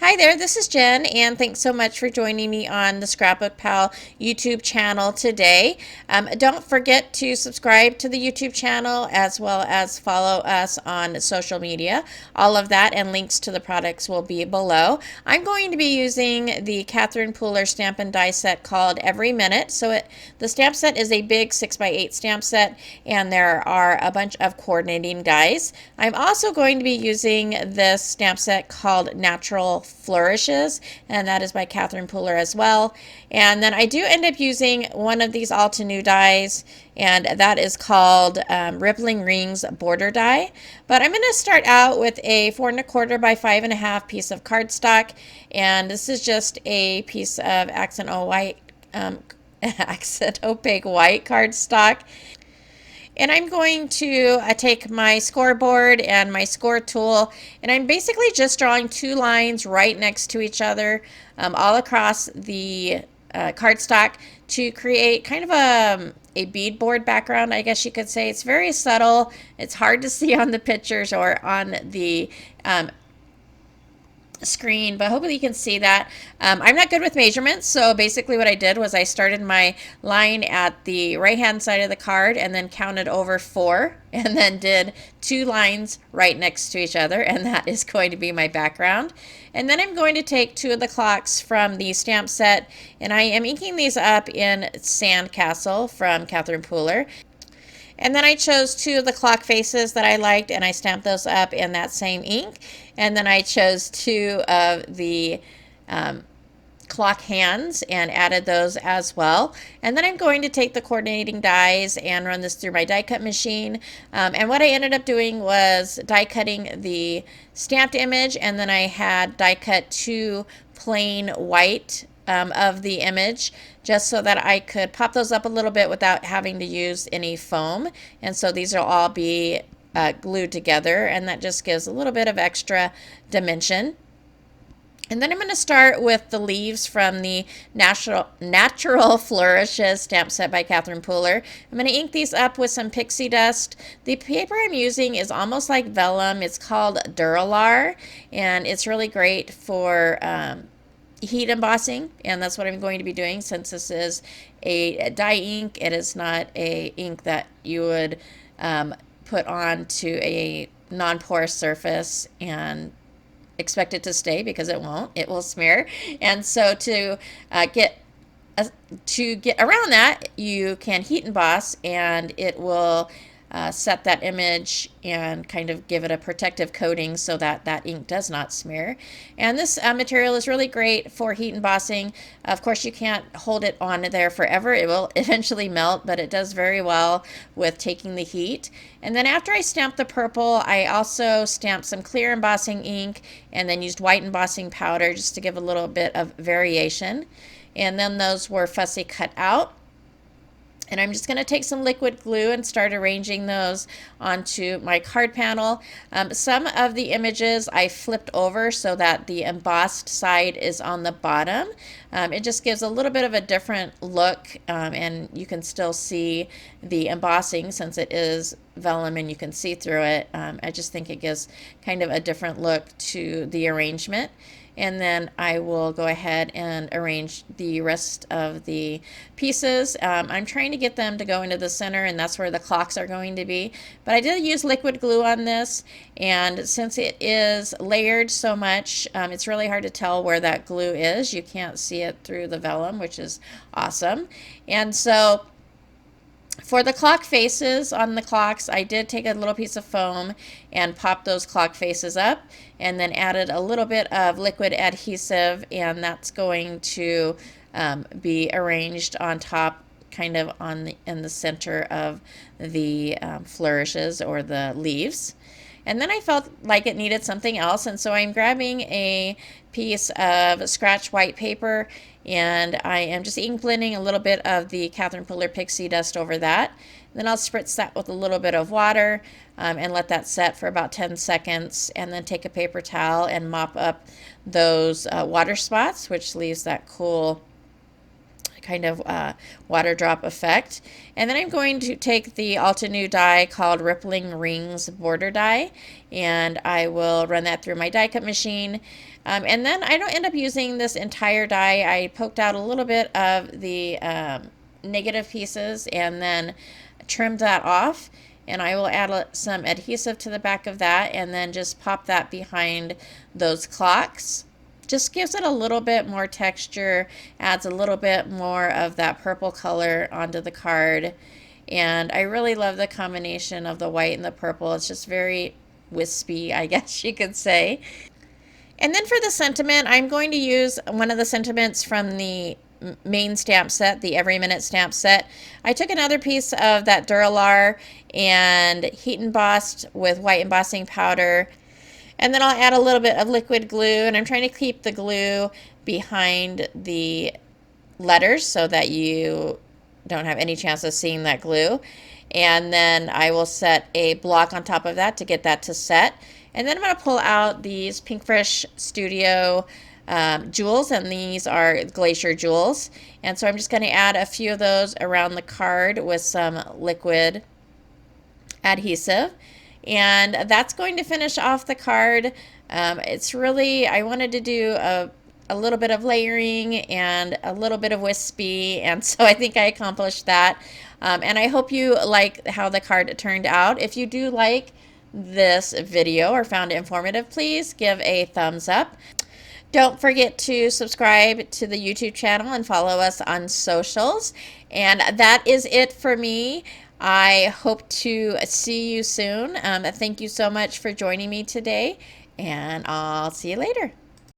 Hi there, this is Jen, and thanks so much for joining me on the Scrapbook Pal YouTube channel today. Don't forget to subscribe to the YouTube channel as well as follow us on social media. All of that and links to the products will be below. I'm going to be using the Catherine Pooler stamp and die set called Every Minute. The stamp set is a big 6x8 stamp set, and there are a bunch of coordinating dies. I'm also going to be using this stamp set called Natural Flourishes, and that is by Catherine Pooler as well. And then I do end up using one of these Altenew dies, and that is called Rippling Rings border die. But I'm going to start out with a 4 1/4 by 5.5 piece of cardstock, and this is just a piece of accent opaque white cardstock. And I'm going to take my scoreboard and my score tool, and I'm basically just drawing two lines right next to each other all across the cardstock to create kind of a beadboard background, I guess you could say. It's very subtle. It's hard to see on the pictures or on the screen, but hopefully you can see that. I'm not good with measurements, so basically what I did was I started my line at the right hand side of the card and then counted over 4 and then did 2 lines right next to each other, and that is going to be my background. And then I'm going to take 2 of the clocks from the stamp set, and I am inking these up in Sandcastle from Catherine Pooler. And then I chose 2 of the clock faces that I liked, and I stamped those up in that same ink. And then I chose 2 of the clock hands and added those as well. And then I'm going to take the coordinating dies and run this through my die cut machine. And what I ended up doing was die cutting the stamped image, and then I had die cut 2 plain white of the image, just so that I could pop those up a little bit without having to use any foam. And so these will all be glued together, and that just gives a little bit of extra dimension. And then I'm going to start with the leaves from the Natural Flourishes stamp set by Catherine Pooler. I'm going to ink these up with some pixie dust. The paper I'm using is almost like vellum. It's called Duralar, and it's really great for heat embossing, and that's what I'm going to be doing. Since this is a dye ink, it is not a ink that you would put on to a non-porous surface and expect it to stay, because it won't. It will smear. And so to get around that, you can heat emboss, and it will set that image and kind of give it a protective coating so that that ink does not smear. And this material is really great for heat embossing. Of course, you can't hold it on there forever. It will eventually melt, but it does very well with taking the heat. And then after I stamped the purple, I also stamped some clear embossing ink and then used white embossing powder just to give a little bit of variation. And then those were fussy cut out. And I'm just going to take some liquid glue and start arranging those onto my card panel. Some of the images I flipped over so that the embossed side is on the bottom. It just gives a little bit of a different look, and you can still see the embossing since it is vellum and you can see through it. I just think it gives kind of a different look to the arrangement. And then I will go ahead and arrange the rest of the pieces. I'm trying to get them to go into the center, and that's where the clocks are going to be. But I did use liquid glue on this, and since it is layered so much, it's really hard to tell where that glue is. You can't see it through the vellum, which is awesome. And so for the clock faces on the clocks, I did take a little piece of foam and pop those clock faces up, and then added a little bit of liquid adhesive, and that's going to be arranged on top, kind of in the center of the flourishes or the leaves. And then I felt like it needed something else, and so I'm grabbing a piece of scratch white paper, and I am just ink blending a little bit of the Catherine Pooler Pixie dust over that. Then I'll spritz that with a little bit of water and let that set for about 10 seconds, and then take a paper towel and mop up those water spots, which leaves that cool kind of water drop effect. And then I'm going to take the Altenew dye called Rippling Rings border dye, and I will run that through my die cut machine. And then I don't end up using this entire die. I poked out a little bit of the negative pieces and then trimmed that off. And I will add some adhesive to the back of that and then just pop that behind those clocks. Just gives it a little bit more texture, adds a little bit more of that purple color onto the card. And I really love the combination of the white and the purple. It's just very wispy, I guess you could say. And then for the sentiment, I'm going to use one of the sentiments from the main stamp set, the Every Minute stamp set. I took another piece of that Duralar and heat embossed with white embossing powder. And then I'll add a little bit of liquid glue, and I'm trying to keep the glue behind the letters so that you don't have any chance of seeing that glue. And then I will set a block on top of that to get that to set. And then I'm going to pull out these Pinkfresh Studio jewels, and these are Glacier Jewels. And so I'm just going to add a few of those around the card with some liquid adhesive. And that's going to finish off the card. It's really, I wanted to do a little bit of layering and a little bit of wispy, and so I think I accomplished that. And I hope you like how the card turned out. If you do like this video or found it informative, please give a thumbs up. Don't forget to subscribe to the YouTube channel and follow us on socials. And that is it for me. I hope to see you soon. Thank you so much for joining me today, and I'll see you later.